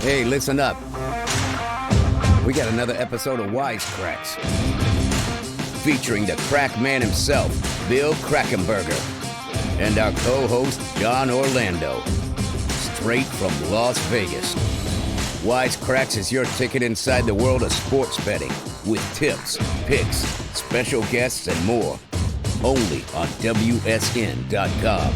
Hey, listen up. We got another episode of Wise Kracks, featuring the crack man himself, Bill Krackomberger, and our co-host, John Orlando, straight from Las Vegas. Wise Kracks is your ticket inside the world of sports betting, with tips, picks, special guests, and more. Only on WSN.com.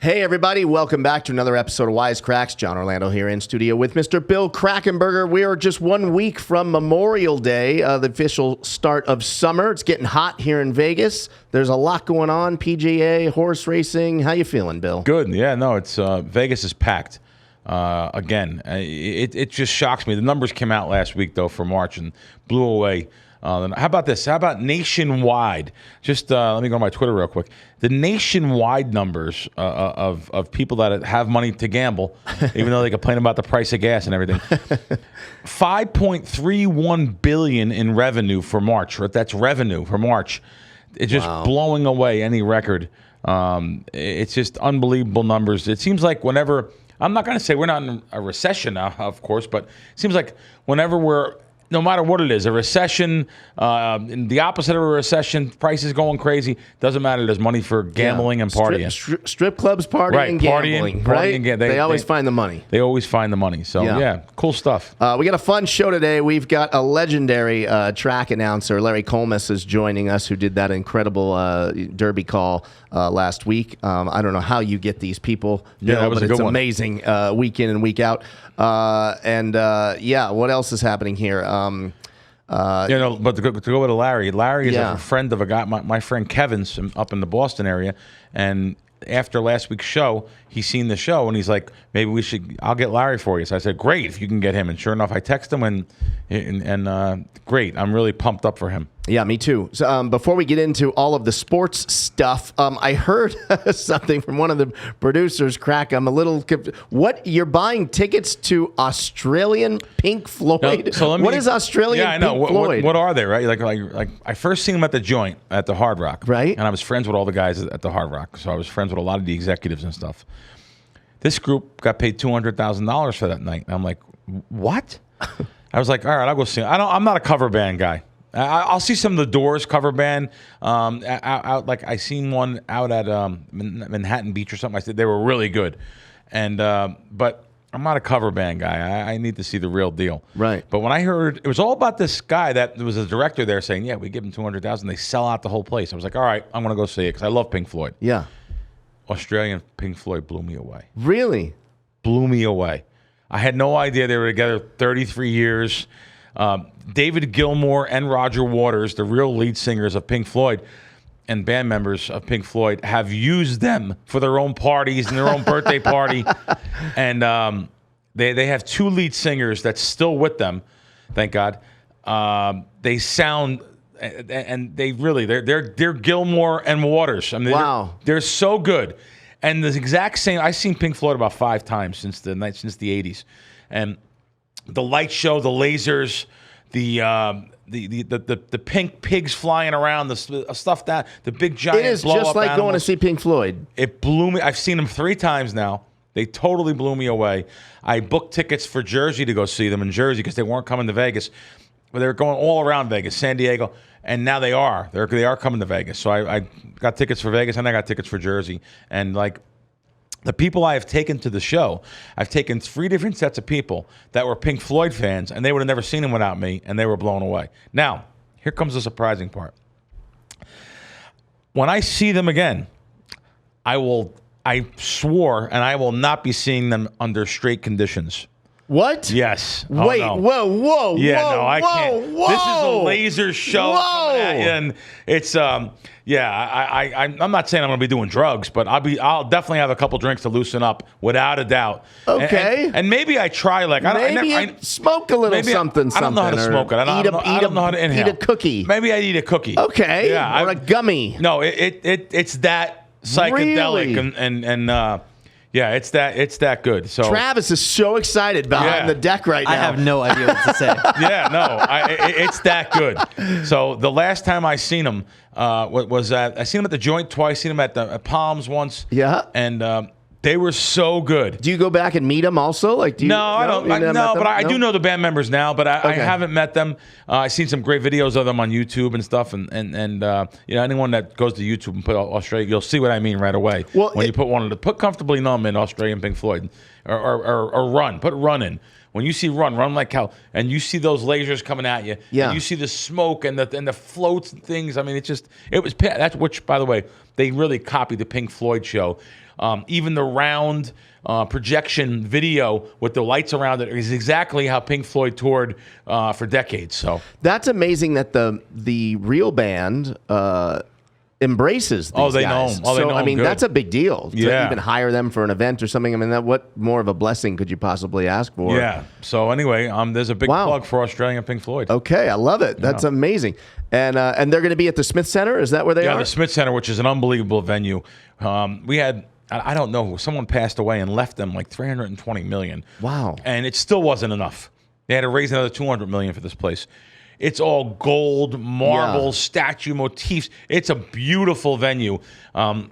Hey everybody, welcome back to another episode of Wise Kracks. John Orlando here in studio with Mr. Bill Krackomberger. We are just 1 week from Memorial Day, the official start of summer. It's getting hot here in Vegas. There's a lot going on, PGA, horse racing. How you feeling, Bill? Good. Yeah, no, it's Vegas is packed. Again, it just shocks me. The numbers came out last week, though, for March and blew away. How about this? How about nationwide? Just let me go to my Twitter real quick. The nationwide numbers of people that have money to gamble, even though they complain about the price of gas and everything. $5.31 billion in revenue for March. That's revenue for March. It's just blowing away any record. It's just unbelievable numbers. It seems like whenever, I'm not going to say we're not in a recession now, of course, but it seems like whenever we're, no matter what it is, a recession, the opposite of a recession, prices going crazy, doesn't matter. There's money for gambling and partying. Strip clubs, partying, and gambling. Right? They always find the money. They always find the money. So, yeah cool stuff. We got a fun show today. We've got a legendary track announcer, Larry Collmus, is joining us, who did that incredible Derby call last week. I don't know how you get these people, but it's amazing week in and week out. What else is happening here? But to go with Larry is a friend of a guy, my friend Kevin's up in the Boston area, and after last week's show, he's seen the show, and he's like, maybe I'll get Larry for you. So I said, great, if you can get him. And sure enough, I text him, and great. I'm really pumped up for him. Yeah, me too. So, before we get into all of the sports stuff, I heard something from one of the producers, Crack. I'm a little what? You're buying tickets to Australian Pink Floyd? No, what is Australian Pink Floyd? What are they, right? Like I first seen them at the joint at the Hard Rock. Right. And I was friends with all the guys at the Hard Rock. So I was friends with a lot of the executives and stuff. This group got paid $200,000 for that night. And I'm like, what? I was like, all right, I'll go see them. I'm not a cover band guy. I'll see some of the Doors cover band out. Like I seen one out at Manhattan Beach or something. I said they were really good, and but I'm not a cover band guy. I need to see the real deal. Right. But when I heard it was all about this guy that was a director there saying, yeah, we give him $200,000, they sell out the whole place. I was like, all right, I'm gonna go see it because I love Pink Floyd. Yeah. Australian Pink Floyd blew me away. Really? Blew me away. I had no idea they were together 33 years. David Gilmour and Roger Waters, the real lead singers of Pink Floyd and band members of Pink Floyd, have used them for their own parties and their own birthday party. And they have two lead singers that's still with them, thank God. They sound, and they're Gilmour and Waters. I mean, wow, they're so good. And the exact same. I've seen Pink Floyd about 5 times since the 80s, and the light show, the lasers, the pink pigs flying around, the stuff that the big giant. It is just like animals. Going to see Pink Floyd. It blew me. I've seen them 3 times now. They totally blew me away. I booked tickets for Jersey to go see them in Jersey because they weren't coming to Vegas. But they were going all around Vegas, San Diego, and now they are. They are coming to Vegas. So I got tickets for Vegas and I got tickets for Jersey. And like the people I have taken to the show, I've taken 3 different sets of people that were Pink Floyd fans, and they would have never seen them without me, and they were blown away. Now, here comes the surprising part. When I see them again, I swore, and I will not be seeing them under straight conditions. What? Yes. Wait, no. whoa. Yeah, whoa, no, I can't. Whoa. This is a laser show coming at you, and it's I'm not saying I'm going to be doing drugs, but I'll definitely have a couple drinks to loosen up, without a doubt. Okay. And maybe I try maybe smoke a little something. I don't know how to smoke it. I don't know how to inhale. Eat a cookie. Maybe I'd eat a cookie. Okay. Yeah. Or a gummy. No, it's that psychedelic really? and yeah, it's that good. So Travis is so excited behind the deck right now. I have no idea what to say. Yeah, no, it's that good. So the last time I seen him was I seen him at the Joint twice, seen him at Palms once. Yeah, and They were so good. Do you go back and meet them also? Like, do you? No, I don't. I do know the band members now, but I haven't met them. I've seen some great videos of them on YouTube and stuff, and anyone that goes to YouTube and put Australia, you'll see what I mean right away. Well, when you put Comfortably Numb in Australian Pink Floyd, or Run, put Run in. When you see Run like hell, and you see those lasers coming at you, and you see the smoke and the floats and things. I mean, that's which, by the way, they really copied the Pink Floyd show. Even the round projection video with the lights around it is exactly how Pink Floyd toured for decades. So that's amazing that the real band embraces these they guys. know him. I mean, good. that's a big deal to Yeah. even hire them for an event or something. I mean, what more of a blessing could you possibly ask for? Yeah. So anyway, there's a big plug for Australian Pink Floyd. Okay, I love it. That's amazing. And they're going to be at the Smith Center. Is that where they are? Yeah, the Smith Center, which is an unbelievable venue. We had, I don't know, someone passed away and left them like $320 million. Wow. And it still wasn't enough. They had to raise another $200 million for this place. It's all gold, marble, statue motifs. It's a beautiful venue. As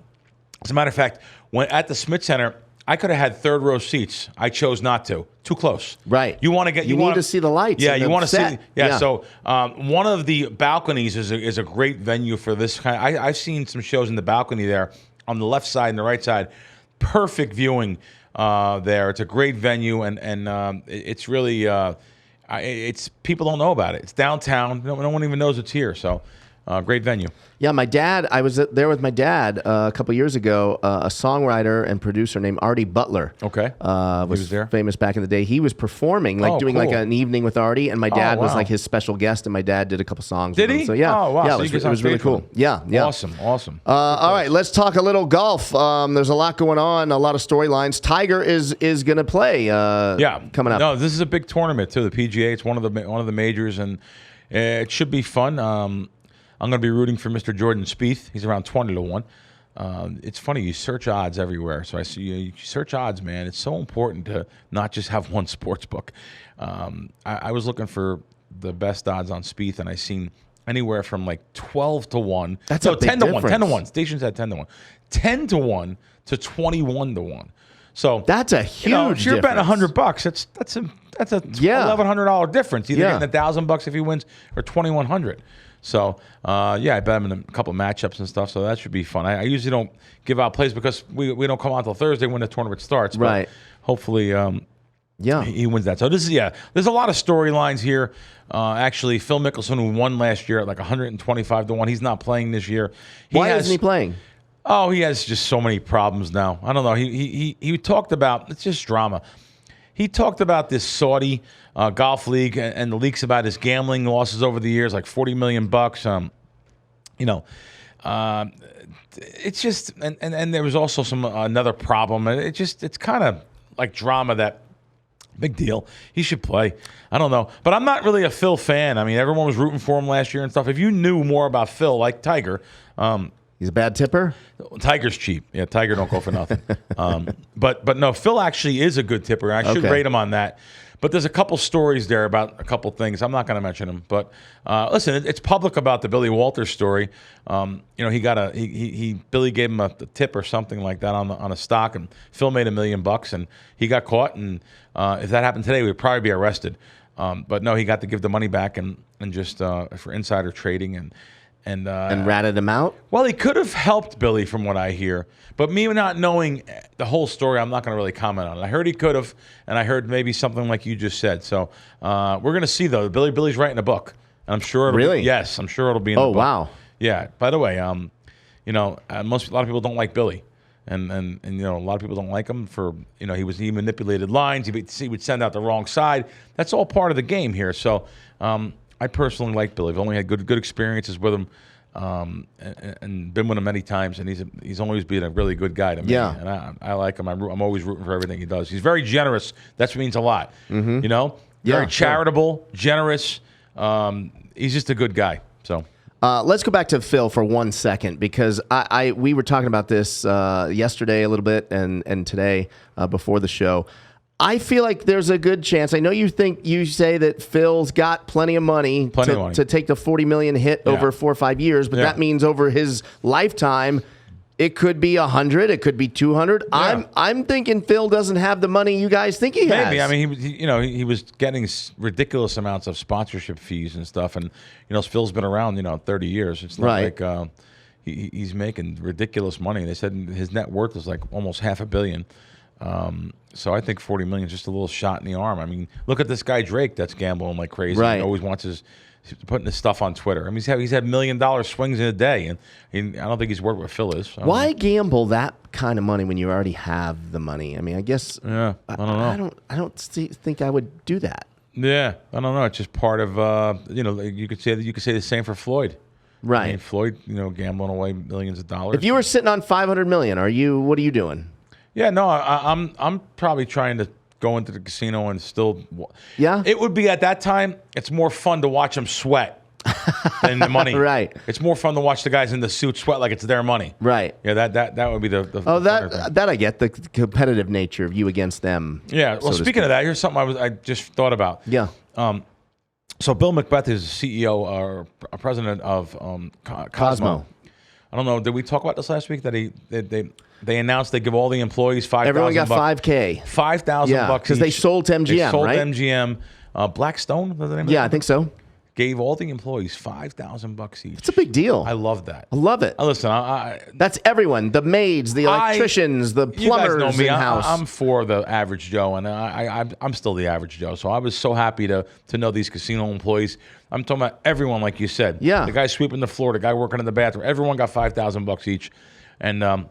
a matter of fact, when at the Smith Center, I could have had third row seats. I chose not to. Too close. Right. You want to get. You need to see the lights. Yeah, and you the want to see. set. Yeah. So one of the balconies is a great venue for this kind. I've seen some shows in the balcony there on the left side and the right side. Perfect viewing there. It's a great venue, and it's really. It's people don't know about it. It's downtown. No one even knows it's here. So, great venue. Yeah, my dad. I was there with my dad a couple years ago. A songwriter and producer named Artie Butler. Okay, was there. famous back in the day. He was performing, doing cool. like an evening with Artie, and my dad was wow. like his special guest, and my dad did a couple songs. Did with he? him. So yeah, Oh wow. yeah, So it was really cool. Yeah. Awesome. All right, let's talk a little golf. There's a lot going on, a lot of storylines. Tiger is going to play. Coming up. No, this is a big tournament too. The PGA. It's one of the majors, and it should be fun. I'm going to be rooting for Mr. Jordan Spieth. He's around 20-1. It's funny, you search odds everywhere. So I see you search odds, man. It's so important to not just have one sports book. I was looking for the best odds on Spieth, and I seen anywhere from like 12-1. That's a big 10 to 1. difference. 10-1. Stations had 10-1. 10-1 to 21-1. So that's a huge. If you're betting difference. $100, that's a $1,100 difference. Either getting $1,000 if he wins or $2,100. So, I bet him in a couple of matchups and stuff, so that should be fun. I usually don't give out plays because we don't come out until Thursday when the tournament starts. But right. Hopefully, he wins that. So, there's a lot of storylines here. Actually, Phil Mickelson, who won last year at like 125-1, he's not playing this year. Why isn't he playing? Oh, he has just so many problems now. I don't know. He talked about, it's just drama. He talked about this Saudi golf league and the leaks about his gambling losses over the years, like $40 million. It's just, and there was also another problem. It's kind of like drama that. Big deal. He should play. I don't know. But I'm not really a Phil fan. I mean, everyone was rooting for him last year and stuff. If you knew more about Phil, like Tiger. He's a bad tipper? Tiger's cheap. Yeah, Tiger don't go for nothing. But no, Phil actually is a good tipper. I should rate him on that. But there's a couple stories there about a couple things. I'm not going to mention them. But listen, it's public about the Billy Walters story. He got Billy gave him a tip or something like that on a stock, and Phil made $1 million, and he got caught. And if that happened today, we'd probably be arrested. But no, he got to give the money back and just for insider trading and ratted him out? Well, he could have helped Billy from what I hear. But me not knowing the whole story, I'm not going to really comment on it. I heard he could have, and I heard maybe something like you just said. So we're going to see, though. Billy's writing a book. And I'm sure it'll Really? Yes, I'm sure it'll be in the book. Oh, wow. Yeah. By the way, a lot of people don't like Billy. And a lot of people don't like him for, he manipulated lines. He would send out the wrong side. That's all part of the game here. So I personally like Billy. I've only had good experiences with him, and been with him many times. And he's always been a really good guy to me. Yeah. And I like him. I'm always rooting for everything he does. He's very generous. That means a lot. Mm-hmm. Very charitable, generous. He's just a good guy. So. Let's go back to Phil for 1 second, because we were talking about this yesterday a little bit and today before the show. I feel like there's a good chance. I know you say that Phil's got plenty of money to take the $40 million hit over 4 or 5 years, but that means over his lifetime, It could be 100. It could be 200. Yeah. I'm thinking Phil doesn't have the money you guys think he has. Maybe. I mean, he was getting ridiculous amounts of sponsorship fees and stuff, and Phil's been around 30 years. It's not like he's making ridiculous money. They said his net worth is like almost $500 million. So I think 40 million is just a little shot in the arm. I mean, look at this guy Drake that's gambling like crazy. Right. He always wants putting his stuff on Twitter. I mean, he's had $1 million swings in a day, and I don't think he's worked where Phil is. Why gamble that kind of money when you already have the money? I mean, I guess I don't know. I don't think I would do that. Yeah, I don't know. It's just part of you could say the same for Floyd. Right. I mean, Floyd, gambling away millions of dollars. If you were sitting on $500 million, what are you doing? Yeah, no, I'm probably trying to go into the casino and still. Yeah. It would be at that time. It's more fun to watch them sweat than the money. Right. It's more fun to watch the guys in the suit sweat like it's their money. Right. Yeah, that would be the that I get, the competitive nature of you against them. Yeah. Well, speaking of that, here's something I just thought about. Yeah. So Bill Macbeth is CEO or president of Cosmo. I don't know. Did we talk about this last week? That they announced they give all the employees $5,000. Everyone got $5,000. $5,000 because they sold to MGM. They sold right? to MGM. Blackstone, was the name of I think so. Gave all the employees $5,000 each. It's a big deal. I love that. I love it. Listen, that's everyone: the maids, the electricians, the plumbers. You guys know me. In-house. I'm for the average Joe, and I'm still the average Joe. So I was so happy to know these casino employees. I'm talking about everyone, like you said. Yeah. The guy sweeping the floor, the guy working in the bathroom. Everyone got $5,000 each, and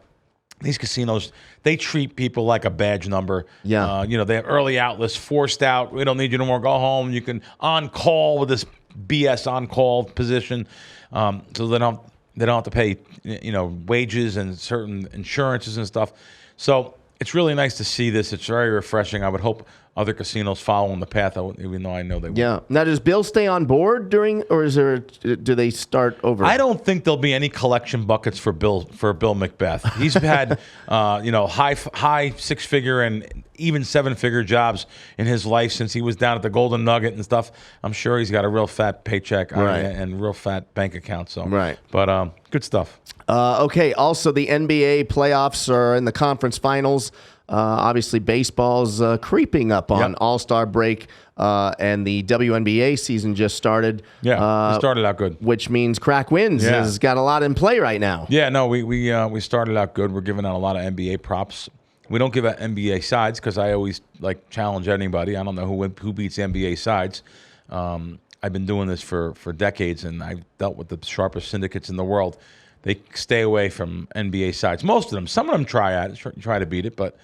these casinos, they treat people like a badge number. Yeah. They have early out lists, forced out. We don't need you no more. Go home. You can on call with this BS on call position, so they don't have to pay wages and certain insurances and stuff. So it's really nice to see this. It's very refreshing. I would hope other casinos follow in the path, even though I know they will. Yeah. Now, does Bill stay on board do they start over? I don't think there'll be any collection buckets for Bill Macbeth. He's had high six-figure and even seven-figure jobs in his life since he was down at the Golden Nugget and stuff. I'm sure he's got a real fat paycheck and real fat bank account. So but good stuff. Okay. Also, the NBA playoffs are in the conference finals. Obviously, baseball's creeping up on All-Star break, and the WNBA season just started. Yeah, we started out good. Which means Crack Wins has got a lot in play right now. Yeah, no, we started out good. We're giving out a lot of NBA props. We don't give out NBA sides because I always challenge anybody. I don't know who beats NBA sides. I've been doing this for decades, and I've dealt with the sharpest syndicates in the world. They stay away from NBA sides. Most of them. Some of them try to beat it, but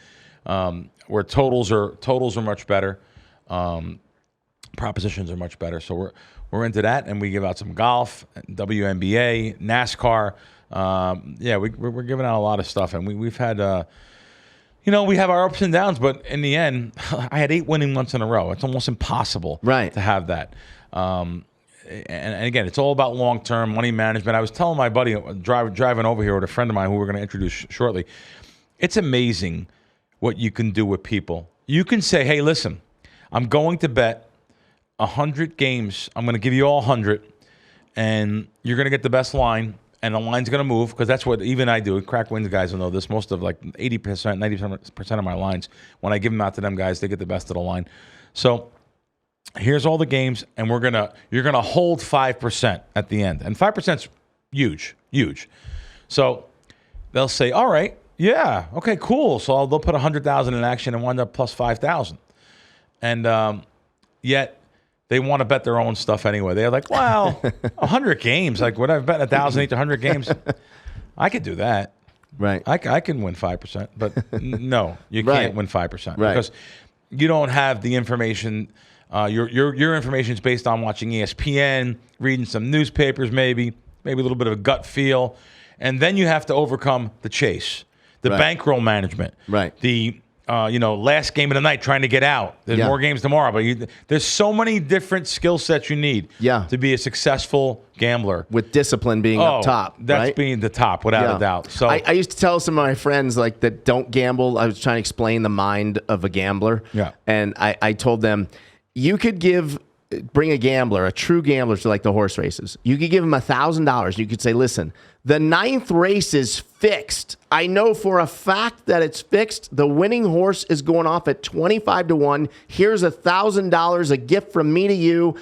where totals are much better, propositions are much better. So we're into that, and we give out some golf, WNBA, NASCAR. We're giving out a lot of stuff, and we've had we have our ups and downs, but in the end, I had 8 winning months in a row. It's almost impossible to have that. And again, it's all about long-term money management. I was telling my buddy driving over here with a friend of mine who we're going to introduce shortly. It's amazing what you can do with people. You can say, hey, listen, I'm going to bet 100 games. I'm going to give you all 100, and you're going to get the best line, and the line's going to move, because that's what even I do. Crack Wins guys will know this. Most of 80%, 90% of my lines, when I give them out to them guys, they get the best of the line. So here's all the games, and you're gonna hold 5% at the end, and 5%'s huge. So they'll say, all right, yeah, okay, cool. So they'll put 100,000 in action and wind up plus 5,000, and yet they want to bet their own stuff anyway. They're like, well, 100 games, like what I've bet 1,000 each 100 games, I could do that. Right. I can win 5%, but no, you can't win 5% because you don't have the information. Your information is based on watching ESPN, reading some newspapers, maybe a little bit of a gut feel, and then you have to overcome the chase, the bankroll management, the last game of the night trying to get out. There's more games tomorrow, but there's so many different skill sets you need to be a successful gambler. With discipline being up top. That's being the top, without a doubt. So I used to tell some of my friends that don't gamble. I was trying to explain the mind of a gambler. Yeah. And I told them, you could give bring a gambler, a true gambler, to like the horse races. You could give him $1,000. You could say, listen, the 9th race is fixed. I know for a fact that it's fixed. The winning horse is going off at 25-1. Here's $1,000, a gift from me to you.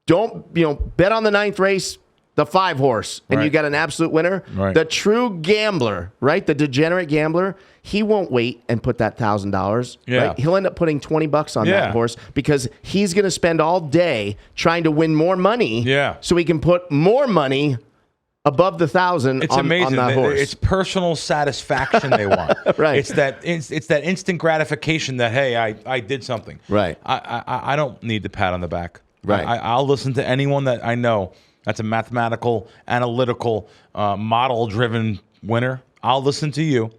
Don't, bet on the 9th race, the 5 horse, and you got an absolute winner. Right. The true gambler, right? The degenerate gambler, he won't wait and put that $1,000. Yeah. Right? He'll end up putting $20 on that horse because he's going to spend all day trying to win more money. Yeah. So he can put more money above the 1,000 It's on amazing. that horse. It's personal satisfaction they want. Right. It's that instant gratification that, hey, I did something. Right. I don't need the pat on the back. Right. I'll listen to anyone that I know that's a mathematical, analytical, model-driven winner. I'll listen to you,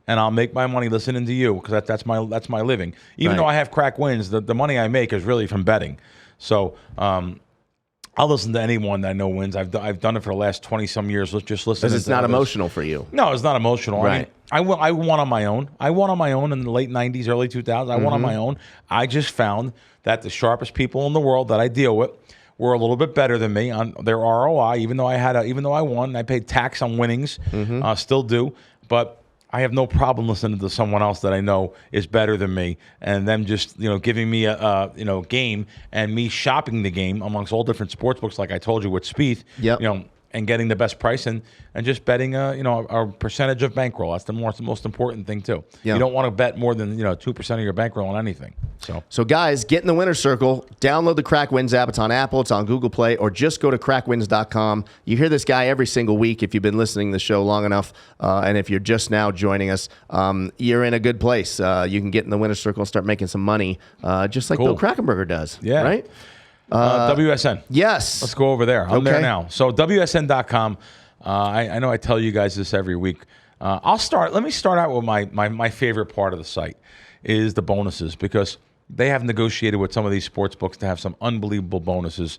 and I'll make my money listening to you because that's my living. Even though I have crack wins, the money I make is really from betting. So I'll listen to anyone that I know wins. I've done it for the last 20-some years. Let's just listen. Because it's not emotional for you. No, it's not emotional. Right. I mean, I won on my own. I won on my own in the late 90s, early 2000s. I won on my own. I just found that the sharpest people in the world that I deal with were a little bit better than me on their ROI. Even though I won, I paid tax on winnings. Still do, but I have no problem listening to someone else that I know is better than me, and them just giving me a game and me shopping the game amongst all different sports books, like I told you with Spieth. Yep. And getting the best price and just betting a percentage of bankroll. That's the most important thing too. Yeah. You don't want to bet more than 2% of your bankroll on anything. So guys, get in the winner's circle. Download the Crack Wins app. It's on Apple. It's on Google Play. Or just go to crackwins.com. You hear this guy every single week if you've been listening to the show long enough. And if you're just now joining us, you're in a good place. You can get in the winner's circle and start making some money, just like Bill Krackomberger does. Yeah. Right? WSN. Yes. Let's go over there. I'm there now. So WSN.com. I know I tell you guys this every week. Let me start out with my favorite part of the site is the bonuses, because they have negotiated with some of these sports books to have some unbelievable bonuses.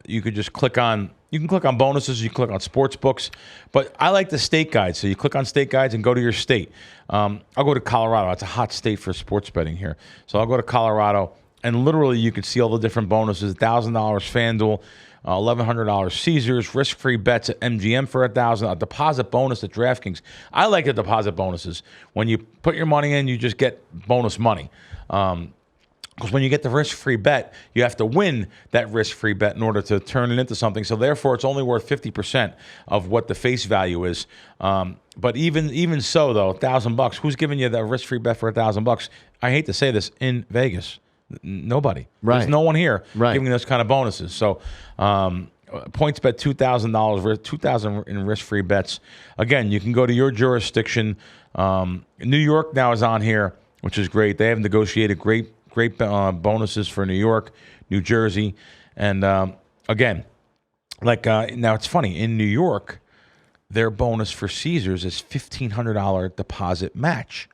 You could just click on bonuses, you click on sports books, but I like the state guides. So you click on state guides and go to your state. I'll go to Colorado. It's a hot state for sports betting here. So I'll go to Colorado. And literally, you can see all the different bonuses: $1,000 FanDuel, $1,100 Caesars, risk-free bets at MGM for $1,000, a deposit bonus at DraftKings. I like the deposit bonuses. When you put your money in, you just get bonus money. Because when you get the risk-free bet, you have to win that risk-free bet in order to turn it into something. So therefore, it's only worth 50% of what the face value is. But even so, though, $1,000, who's giving you that risk-free bet for $1,000? I hate to say this, in Vegas. Nobody. Right. There's no one here giving those kind of bonuses. So points bet $2,000, $2,000 in risk-free bets. Again, you can go to your jurisdiction. New York now is on here, which is great. They have negotiated great bonuses for New York, New Jersey, and again, now it's funny, in New York, their bonus for Caesars is $1,500 deposit match.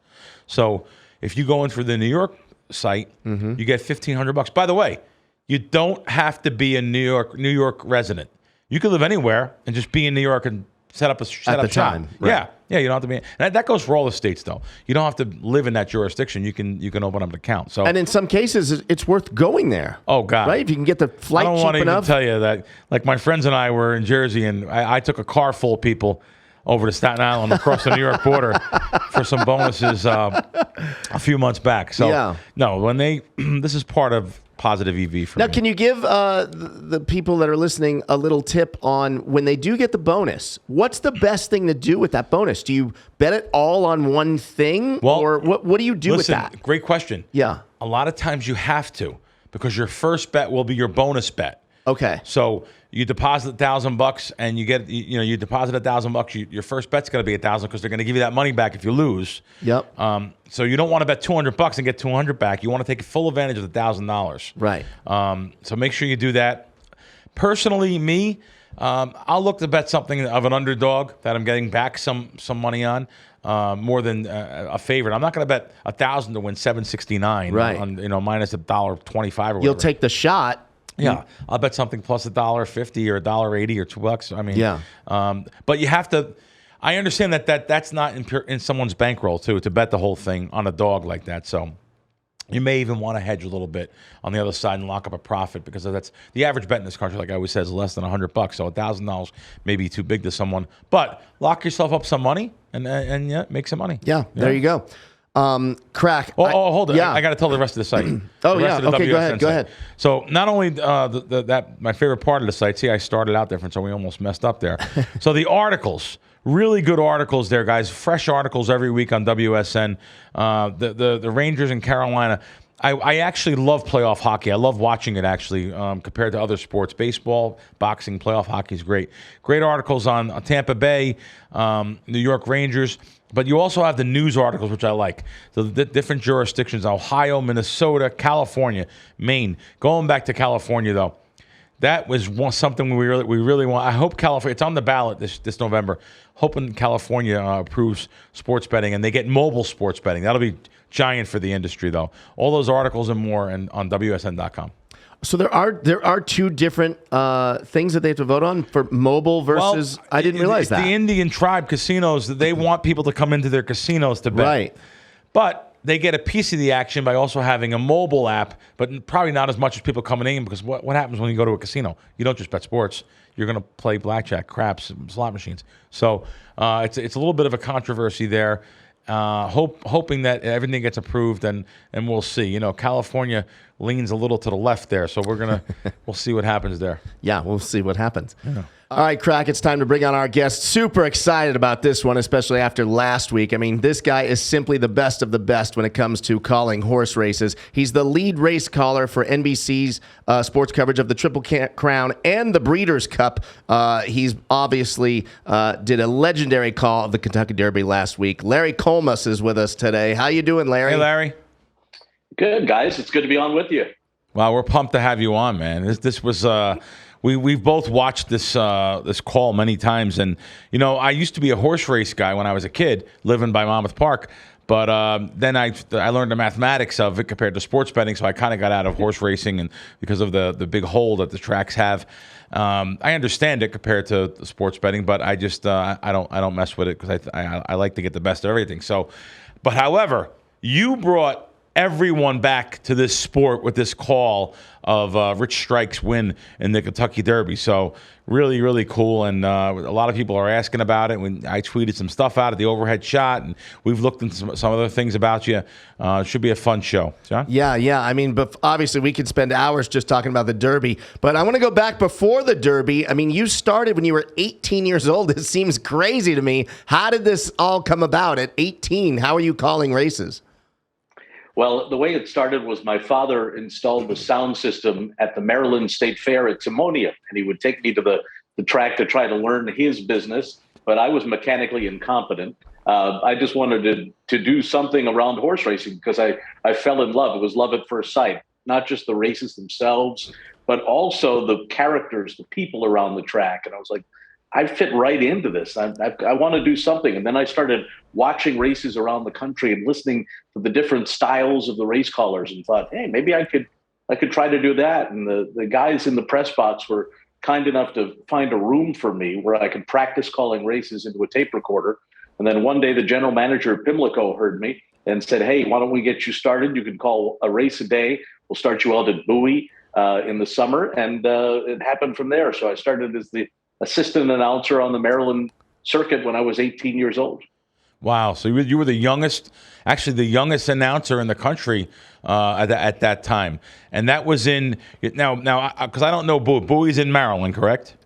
So if you go in for the New York site, you get $1,500. By the way, you don't have to be a New York resident. You could live anywhere and just be in New York and set up shop. Time, right. Yeah, you don't have to be. And that goes for all the states, though. You don't have to live in that jurisdiction. You can open up an account. So, and in some cases, it's worth going there. Oh God, right? If you can get the flight cheap enough. I don't want to even tell you that. Like my friends and I were in Jersey, and I took a car full of people over to Staten Island across the New York border for some bonuses a few months back. So no, this is part of positive EV for me. Now, can you give the people that are listening a little tip on when they do get the bonus? What's the best thing to do with that bonus? Do you bet it all on one thing, or what do you do with that? Great question. Yeah, a lot of times you have to, because your first bet will be your bonus bet. Okay. So you deposit $1,000 and you get, you deposit $1,000. Your first bet's going to be $1,000 because they're going to give you that money back if you lose. Yep. So you don't want to bet $200 and get $200 back. You want to take full advantage of the $1,000. Right. So make sure you do that. Personally, I'll look to bet something of an underdog that I'm getting back some money on. More than a favorite. I'm not going to bet $1,000 to win $769. Right. On minus $1.25 or whatever. You'll take the shot. Yeah, I'll bet something plus $1.50 or $1.80 or $2. I mean, yeah. But you have to. I understand that's not in someone's bankroll too to bet the whole thing on a dog like that. So You may even want to hedge a little bit on the other side and lock up a profit, because that's the average bet in this country, like I always say, is less than $100. So $1,000 may be too big to someone, but lock yourself up some money and yeah, make some money. Yeah, there you go. Crack. Hold on. Yeah. I got to tell the rest of the site. Okay, go ahead. So not only that my favorite part of the site. See, I started out different, so we almost messed up there. So the articles. Really good articles there, guys. Fresh articles every week on WSN. The Rangers in Carolina. I actually love playoff hockey. I love watching it, actually, compared to other sports. Baseball, boxing, playoff hockey is great. Great articles on Tampa Bay, New York Rangers. But you also have the news articles, which I like. So the different jurisdictions: Ohio, Minnesota, California, Maine. Going back to California, though. That was something we really want. I hope California, it's on the ballot this November, hoping California approves sports betting and they get mobile sports betting. That'll be giant for the industry, though. All those articles and more on WSN.com. So there are two different things that they have to vote on for mobile versus. I didn't realize that. The Indian tribe casinos, they want people to come into their casinos to bet. Right. But they get a piece of the action by also having a mobile app, but probably not as much as people coming in, because what happens when you go to a casino? You don't just bet sports. You're going to play blackjack, craps, slot machines. So it's a little bit of a controversy there. Hoping that everything gets approved, and we'll see. You know, California leans a little to the left there, so we'll see what happens there. Yeah, we'll see what happens. Yeah. All right, Crack, it's time to bring on our guest. Super excited about this one, especially after last week. I mean, this guy is simply the best of the best when it comes to calling horse races. He's the lead race caller for NBC's sports coverage of the Triple Crown and the Breeders' Cup. He's obviously did a legendary call of the Kentucky Derby last week. Larry Collmus is with us today. How you doing, Larry? Hey, Larry. Good, guys. It's good to be on with you. Wow, we're pumped to have you on, man. This was we've both watched this call many times, and you know, I used to be a horse race guy when I was a kid, living by Monmouth Park. But then I learned the mathematics of it compared to sports betting, so I kind of got out of horse racing, and because of the big hole that the tracks have. I understand it compared to sports betting, but I just I don't mess with it, because I like to get the best of everything. So, but however, you brought everyone back to this sport with this call of Rich Strike's win in the Kentucky Derby. So really, really cool. And a lot of people are asking about it. When I tweeted some stuff out of the overhead shot, and we've looked into some other things about you. It should be a fun show. John? Yeah. I mean, but obviously we could spend hours just talking about the Derby. But I want to go back before the Derby. I mean, you started when you were 18 years old. It seems crazy to me. How did this all come about at 18? How are you calling races? Well, the way it started was my father installed the sound system at the Maryland State Fair at Timonium, and he would take me to the track to try to learn his business, but I was mechanically incompetent. I just wanted to do something around horse racing, because I fell in love. It was love at first sight, not just the races themselves, but also the characters, the people around the track. And I was like, I fit right into this. I want to do something. And then I started watching races around the country and listening to the different styles of the race callers, and thought, hey, maybe I could try to do that. And the guys in the press box were kind enough to find a room for me where I could practice calling races into a tape recorder. And then one day the general manager of Pimlico heard me and said, hey, why don't we get you started? You can call a race a day. We'll start you out at Bowie in the summer. And it happened from there. So I started as the assistant announcer on the Maryland circuit when I was 18 years old. Wow. So you were the youngest announcer in the country at that time. And that was in, now, because I don't know, Bowie's in Maryland, correct?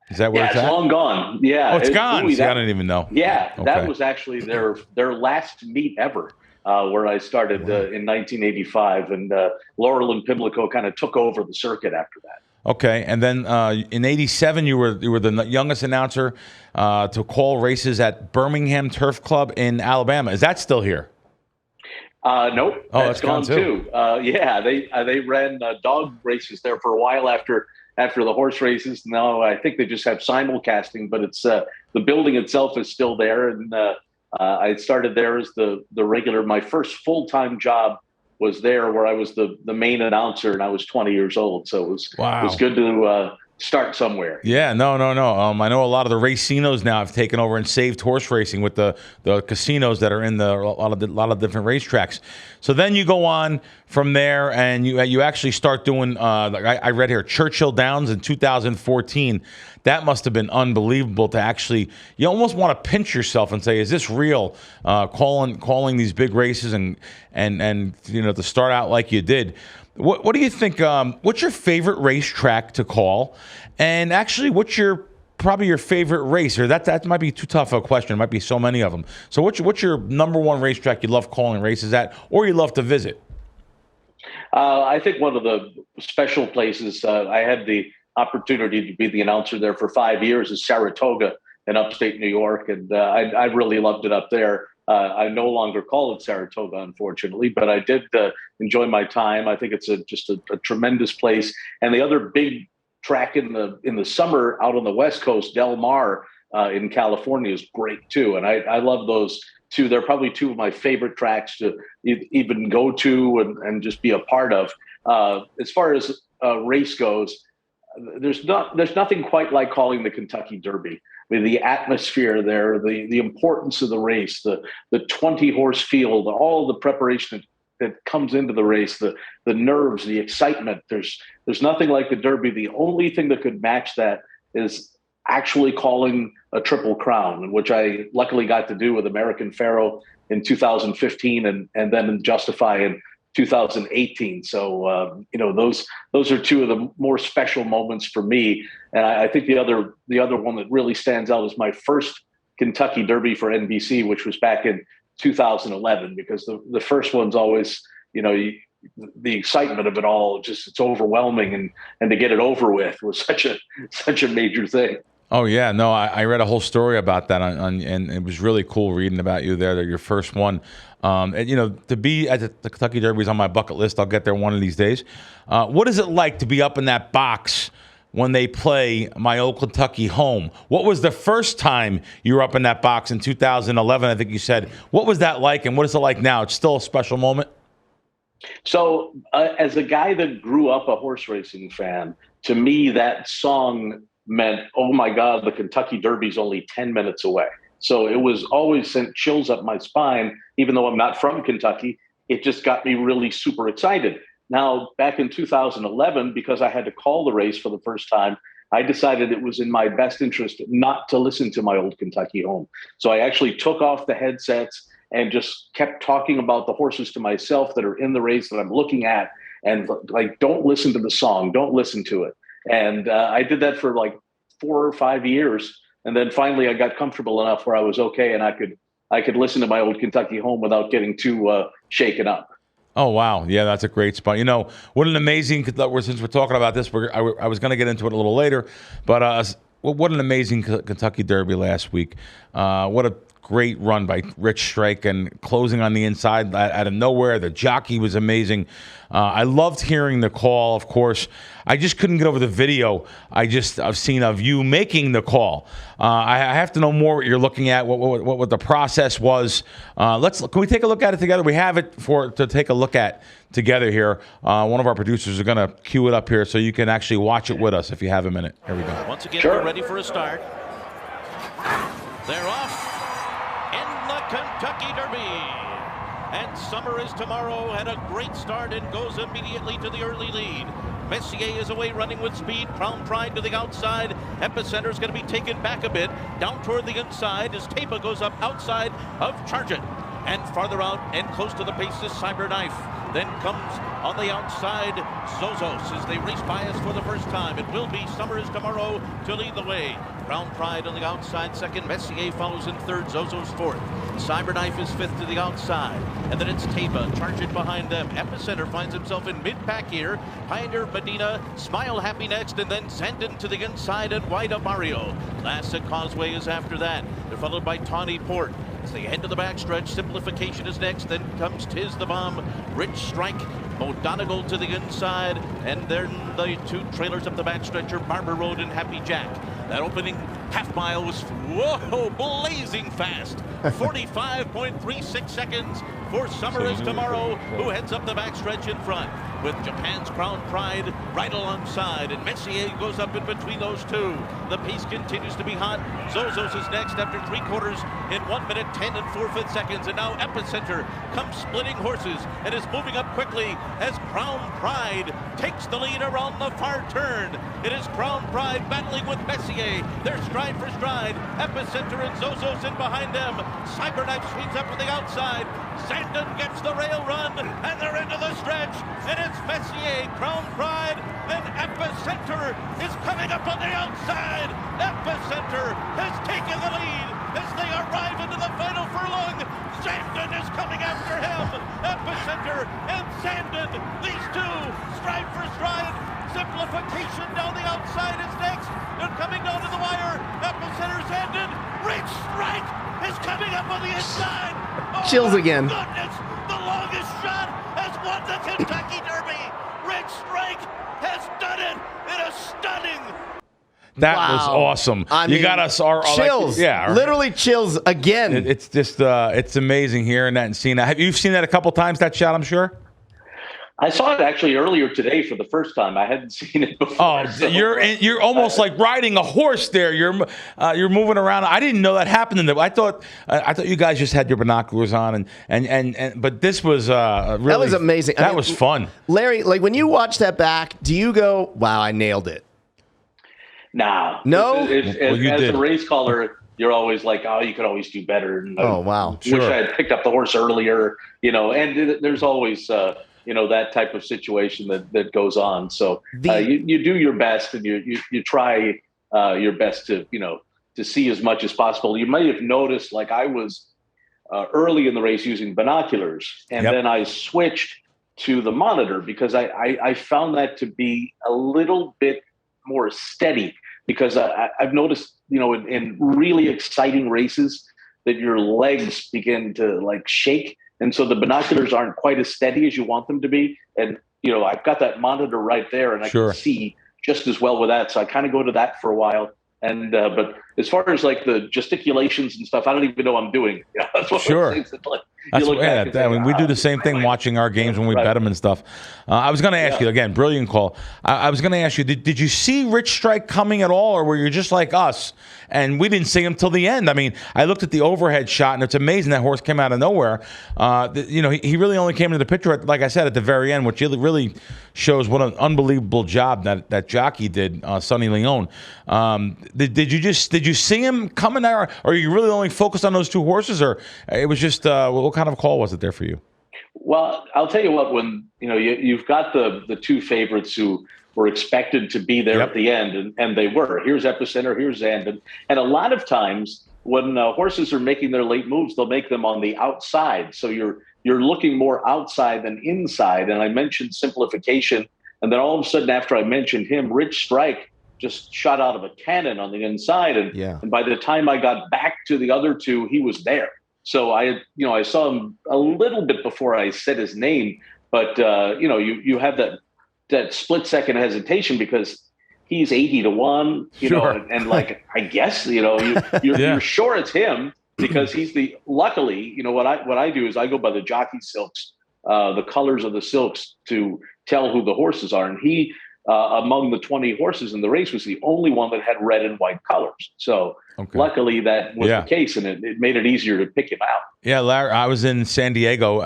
Is that where it's at? It's long gone. Yeah. Oh, it's gone. Bowie, I don't even know. Yeah. Okay. That was actually their last meet ever, where I started in 1985. And Laurel and Pimlico kind of took over the circuit after that. Okay, and then in '87, you were the youngest announcer to call races at Birmingham Turf Club in Alabama. Is that still here? Nope. Oh, that's gone too. Yeah, they ran dog races there for a while after the horse races. Now I think they just have simulcasting, but it's the building itself is still there. And I started there as the regular. My first full-time job was there, where I was the main announcer, and I was 20 years old. So it was good to start somewhere. Yeah, no. I know a lot of the racinos now have taken over and saved horse racing with the casinos that are in a lot of different racetracks. So then you go on from there, and you actually start doing. Like I read here, Churchill Downs in 2014. That must have been unbelievable to actually. You almost want to pinch yourself and say, "Is this real?" Calling these big races and to start out like you did. What do you think? What's your favorite racetrack to call? And actually, what's probably your favorite race? Or that might be too tough a question. There might be so many of them. So what's your number one racetrack you love calling races at, or you love to visit? I think one of the special places I had the opportunity to be the announcer there for 5 years is Saratoga in upstate New York, and I really loved it up there. I no longer call it Saratoga, unfortunately, but I did enjoy my time. I think it's just a tremendous place. And the other big track in the summer out on the West Coast, Del Mar in California, is great too. And I love those two. They're probably two of my favorite tracks to even go to and just be a part of. As far as race goes, there's nothing quite like calling the Kentucky Derby. I mean, the atmosphere there, the importance of the race, the 20-horse field, all the preparation that comes into the race, the nerves, the excitement. There's nothing like the Derby. The only thing that could match that is actually calling a Triple Crown, which I luckily got to do with American Pharoah in 2015 and then in Justify in 2018. So those are two of the more special moments for me. And I think the other one that really stands out is my first Kentucky Derby for NBC, which was back in 2011, because the first one's always, the excitement of it all, it's overwhelming, and to get it over with was such a major thing. Oh yeah, no, I read a whole story about that and it was really cool reading about you there. That your first one, and to be at the Kentucky Derby is on my bucket list. I'll get there one of these days. What is it like to be up in that box when they play My Old Kentucky Home? What was the first time you were up in that box in 2011? I think you said. What was that like, and what is it like now? It's still a special moment. So, as a guy that grew up a horse racing fan, to me that song meant, oh my God, the Kentucky Derby's only 10 minutes away. So it was always sent chills up my spine, even though I'm not from Kentucky. It just got me really super excited. Now, back in 2011, because I had to call the race for the first time, I decided it was in my best interest not to listen to My Old Kentucky Home. So I actually took off the headsets and just kept talking about the horses to myself that are in the race that I'm looking at. And don't listen to the song, don't listen to it. And I did that for 4 or 5 years. And then finally I got comfortable enough where I was okay. And I could listen to My Old Kentucky Home without getting too shaken up. Oh, wow. Yeah, that's a great spot. What an amazing, since we're talking about this, I was going to get into it a little later, but what an amazing Kentucky Derby last week. What a great run by Rich Strike and closing on the inside out of nowhere. The jockey was amazing. I loved hearing the call, of course. I just couldn't get over the video I've seen of you making the call. I have to know more what you're looking at, what the process was. Can we take a look at it together? We have it to take a look at together here. One of our producers are going to cue it up here so you can actually watch it with us if you have a minute. Here we go. Once again, Sure. We're ready for a start. They're off in the Kentucky Derby. And summer is tomorrow, had a great start and goes immediately to the early lead. Messier is away running with speed. Crown Pride to the outside. Epicenter is going to be taken back a bit, down toward the inside as Tapa goes up outside of Charge It. And farther out and close to the pace is Cyberknife. Then comes on the outside Zozos as they race by us for the first time. It will be Summer is Tomorrow to lead the way. Crown Pride on the outside second. Messier follows in third. Zozos fourth. Cyberknife is fifth to the outside. And then it's Tapa. Charge It behind them. Epicenter finds himself in mid-pack here. Pioneer Medina. Smile Happy next. And then Zandon to the inside and wide up Mario. Last at Causeway is after that. They're followed by Tawny Port. As they head to the backstretch, Simplification is next. Then comes Tiz the Bomb, Rich Strike, O'Donegal to the inside, and then the two trailers up the backstretch are Barber Road and Happy Jack. That opening half mile was, blazing fast. 45.36 seconds for Summer is Tomorrow, who heads up the backstretch in front. with Japan's Crown Pride right alongside. And Messier goes up in between those two. The pace continues to be hot. Zozos is next after 3/4 in 1 minute 10 and 4/5 seconds. And now Epicenter comes splitting horses and is moving up quickly as Crown Pride takes the lead around the far turn. It is Crown Pride battling with Messier. They're stride for stride. Epicenter and Zozos in behind them. Cyberknife swings up to the outside. Sandon gets the rail run, and they're into the stretch. And it's Messier, Crown Pride, and Epicenter is coming up on the outside. Epicenter has taken the lead as they arrive into the final furlong. Sandon is coming after him. Epicenter and Sandon, these two, stride for stride. Simplification down the outside is next. They're coming down to the wire. Epicenter, Sandon, Rich Strike is coming up on the inside. Oh, Chills again. Goodness, the longest shot has won the Kentucky Derby. Rich Strike has done it in a stunning. That Wow. was awesome. I mean, got us our chills. yeah, Literally chills again. It's just it's amazing hearing that and seeing that. Have you seen that a couple times? That shot, I'm sure. I saw it actually earlier today for the first time. I hadn't seen it before. Oh, so, you're almost like riding a horse there. You're moving around. I didn't know that happened in the. I thought you guys just had your binoculars on and but this was really, that was amazing. That was fun. Larry, like when you watch that back, do you go, "Wow, I nailed it"? Nah. No? As a race caller, you're always like, oh, you could always do better. And Oh, wow. Wish I had picked up the horse earlier, and there's always, that type of situation that goes on. So you do your best and you try your best to see as much as possible. You might have noticed, like I was early in the race using binoculars, and then I switched to the monitor because I found that to be a little bit more steady, because I've noticed, in really exciting races that your legs begin to like shake. And so the binoculars aren't quite as steady as you want them to be. And, I've got that monitor right there and I can see just as well with that. So I kind of go to that for a while. And, but as far as like the gesticulations and stuff, I don't even know what I'm doing. That's what That's we do the same thing watching our games when we bet them and stuff. I was going to ask you again, brilliant call. I was going to ask you, did you see Rich Strike coming at all, or were you just like us and we didn't see him till the end? I mean, I looked at the overhead shot and it's amazing that horse came out of nowhere. He really only came into the picture, like I said, at the very end, which really shows what an unbelievable job that jockey did, Sonny Leone. Did you see him coming there, or are you really only focused on those two horses, or it was just what kind of call was it there for you? Well, I'll tell you what, when you've got the two favorites who were expected to be there at the end, and they were. Here's Epicenter, here's Zandon, and a lot of times when horses are making their late moves, they'll make them on the outside. So you're looking more outside than inside. And I mentioned simplification, and then all of a sudden, after I mentioned him, Rich Strike just shot out of a cannon on the inside. And by the time I got back to the other two, he was there. So I saw him a little bit before I said his name, but you have that split second hesitation because he's 80-1, and like, I guess, you're sure it's him because he's luckily, what I do is I go by the jockey silks, the colors of the silks to tell who the horses are. And he, among the 20 horses in the race, was the only one that had red and white colors. So luckily that was the case, and it made it easier to pick him out. Yeah, Larry, I was in San Diego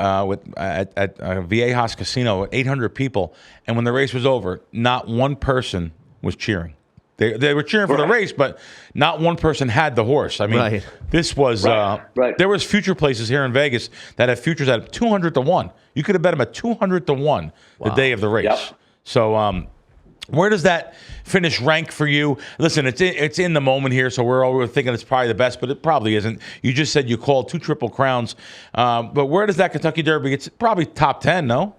at Viejas Casino with 800 people, and when the race was over, not one person was cheering. They were cheering for the race, but not one person had the horse. I mean, this was there was future places here in Vegas that had futures at 200-1. You could have bet them at 200-1 the day of the race. Yep. So where does that finish rank for you? Listen, it's in the moment here, so we're all thinking it's probably the best, but it probably isn't. You just said you called 2 Triple Crowns, but where does that Kentucky Derby? It's probably top 10, no?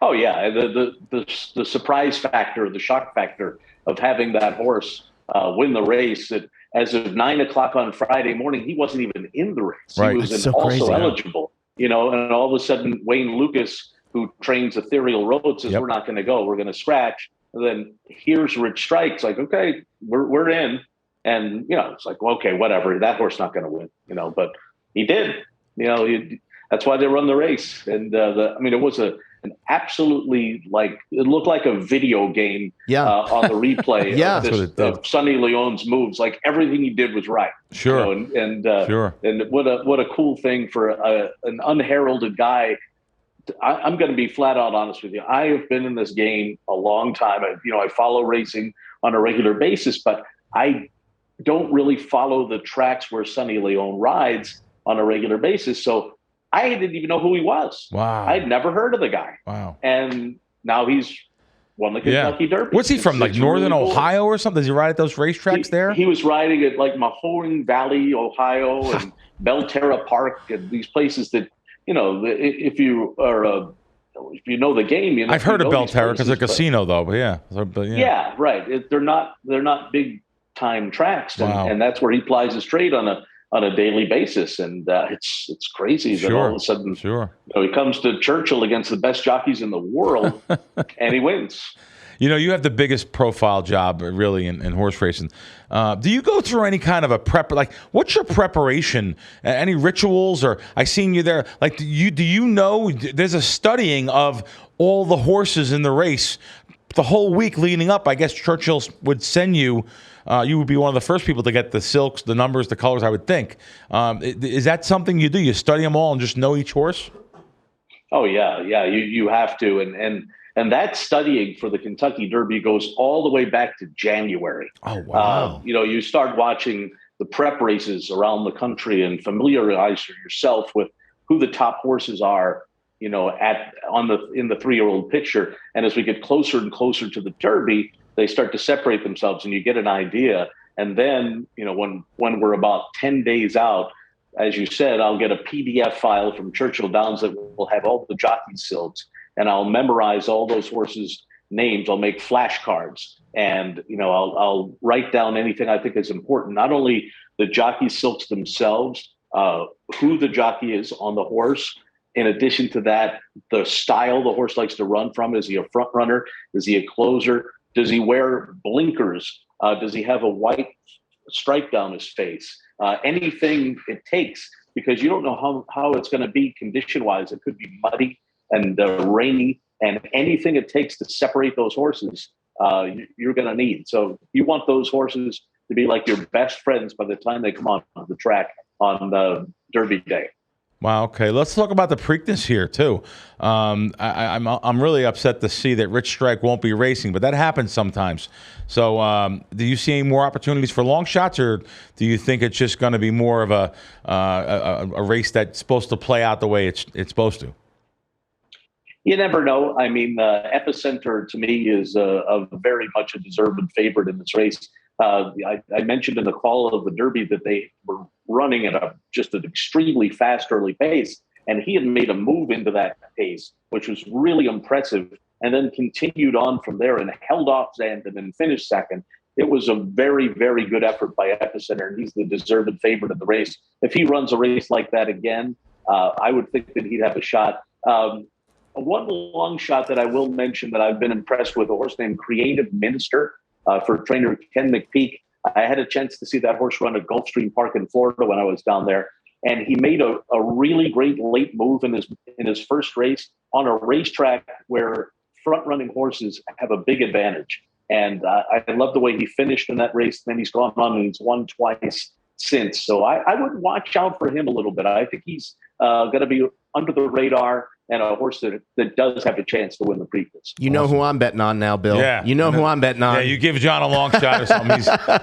Oh yeah, the surprise factor, the shock factor of having that horse win the race. That as of 9 o'clock on Friday morning, he wasn't even in the race. He was also eligible, and all of a sudden Wayne Lucas, who trains Ethereal Road, says, we're not going to go. We're going to scratch. And then here's Rich Strike. It's like, okay, we're in. And, it's like, well, okay, whatever. That horse not going to win, but he did. That's why they run the race. And, it was absolutely, like, it looked like a video game on the replay of Sonny Leone's moves. Like, everything he did was right. Sure. And sure. And what a cool thing for an unheralded guy. I'm going to be flat out honest with you. I have been in this game a long time. I follow racing on a regular basis, but I don't really follow the tracks where Sonny Leone rides on a regular basis. So I didn't even know who he was. Wow. I'd never heard of the guy. Wow. And now he's won the Kentucky Derby. What's he from, like Northern really Ohio or something? Does he ride at those racetracks there? He was riding at like Mahone Valley, Ohio, and Belterra Park, and these places that, if you know the game, I've heard of Belterra because it's a casino, though. But yeah. Yeah, right. They're not big time tracks, and that's where he plies his trade on a daily basis, and it's crazy that all of a sudden he comes to Churchill against the best jockeys in the world and he wins. You have the biggest profile job really in horse racing. Do you go through any kind of a prep? Like, what's your preparation? Any rituals? Or I seen you there. Like, do you know there's a studying of all the horses in the race the whole week leading up? I guess Churchill would send you. You would be one of the first people to get the silks, the numbers, the colors, I would think. Is that something you do? You study them all and just know each horse? Oh, yeah. You have to. And that studying for the Kentucky Derby goes all the way back to January. Oh, wow. You start watching the prep races around the country and familiarize yourself with who the top horses are, in the 3-year-old picture. And as we get closer and closer to the Derby, they start to separate themselves and you get an idea. And then, when we're about 10 days out, as you said, I'll get a PDF file from Churchill Downs that will have all the jockey silks, and I'll memorize all those horses' names. I'll make flashcards, and I'll write down anything I think is important. Not only the jockey silks themselves, who the jockey is on the horse. In addition to that, the style the horse likes to run from. Is he a front runner? Is he a closer? Does he wear blinkers? Does he have a white stripe down his face? Anything it takes, because you don't know how it's going to be condition-wise. It could be muddy and rainy, and anything it takes to separate those horses, you're going to need. So you want those horses to be like your best friends by the time they come on the track on the Derby day. Wow. Okay. Let's talk about the Preakness here too. I'm really upset to see that Rich Strike won't be racing, but that happens sometimes. So, do you see any more opportunities for long shots, or do you think it's just going to be more of a race that's supposed to play out the way it's supposed to? You never know. I mean, Epicenter to me is a very much a deserved favorite in this race. I mentioned in the call of the Derby that they were running at just an extremely fast early pace, and he had made a move into that pace, which was really impressive, and then continued on from there and held off Zandon and finished second. It was a very, very good effort by Epicenter, and he's the deserved favorite of the race. If he runs a race like that again, I would think that he'd have a shot. One long shot that I will mention that I've been impressed with, a horse named Creative Minister for trainer Ken McPeak. I had a chance to see that horse run at Gulfstream Park in Florida when I was down there, and he made a really great late move in his first race on a racetrack where front-running horses have a big advantage. And I love the way he finished in that race. Then he's gone on and he's won twice since. So I would watch out for him a little bit. I think he's going to be under the radar and a horse that does have a chance to win the Preakness. You know who I'm betting on now, Bill. Yeah. You know who I'm betting on. Yeah, you give John a long shot or something,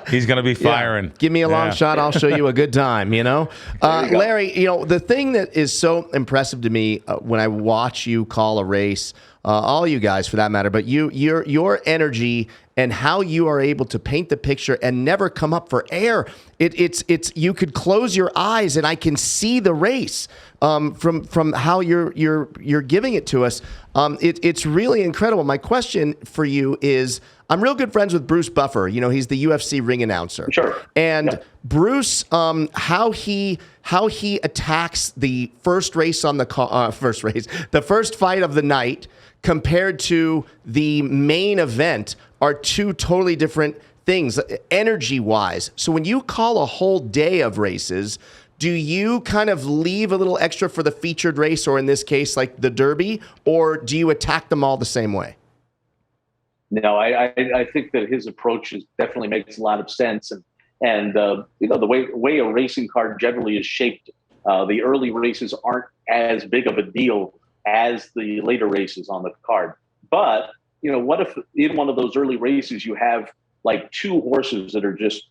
he's going to be firing. Yeah. Give me a long shot, I'll show you a good time, Larry, the thing that is so impressive to me when I watch you call a race, all you guys for that matter, but your energy and how you are able to paint the picture and never come up for air. It's you could close your eyes and I can see the race from how you're giving it to us. It's really incredible. My question for you is, I'm real good friends with Bruce Buffer. He's the UFC ring announcer. Sure. And Bruce, how he attacks the first race on the the first fight of the night compared to the main event are two totally different things energy-wise. So when you call a whole day of races, Do you kind of leave a little extra for the featured race, or in this case, like the Derby, or do you attack them all the same way? No, I think that his approach definitely makes a lot of sense. And the way a racing card generally is shaped, the early races aren't as big of a deal as the later races on the card. But, what if in one of those early races you have like two horses that are just,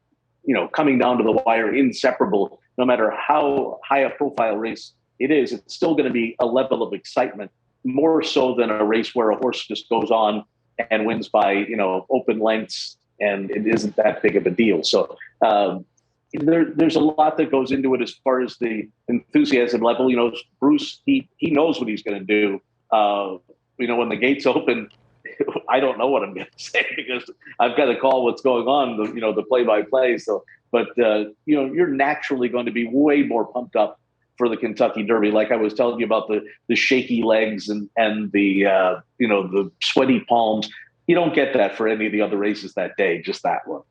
coming down to the wire, inseparable, no matter how high a profile race it is, it's still going to be a level of excitement, more so than a race where a horse just goes on and wins by, open lengths, and it isn't that big of a deal. So there's a lot that goes into it as far as the enthusiasm level. Bruce, he knows what he's going to do. When the gates open, I don't know what I'm going to say because I've got to call what's going on, the play-by-play. So, but you're naturally going to be way more pumped up for the Kentucky Derby. Like I was telling you about the shaky legs and the the sweaty palms. You don't get that for any of the other races that day, just that one.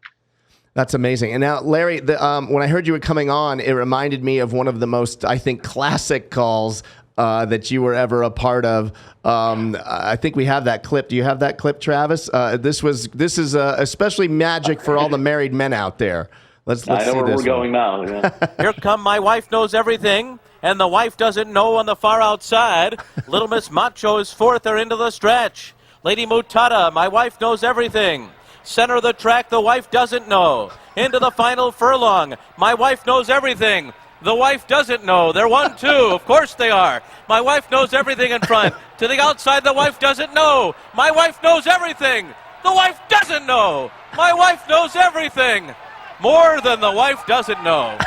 That's amazing. And now, Larry, when I heard you were coming on, it reminded me of one of the most, I think, classic calls that you were ever a part of. I think we have that clip. Do you have that clip, Travis? This is especially magic for all the married men out there. Let's I know see where this we're going now. Yeah. Here come My Wife Knows Everything, and the wife doesn't know on the far outside. Little Miss Macho is fourth or into the stretch. Lady Mutada, My Wife Knows Everything. Center of the track, the wife doesn't know. Into the final furlong, My Wife Knows Everything. The wife doesn't know. They're 1-2. Of course they are. My Wife Knows Everything in front. To the outside, the wife doesn't know. My Wife Knows Everything. The wife doesn't know. My Wife Knows Everything. More than the wife doesn't know.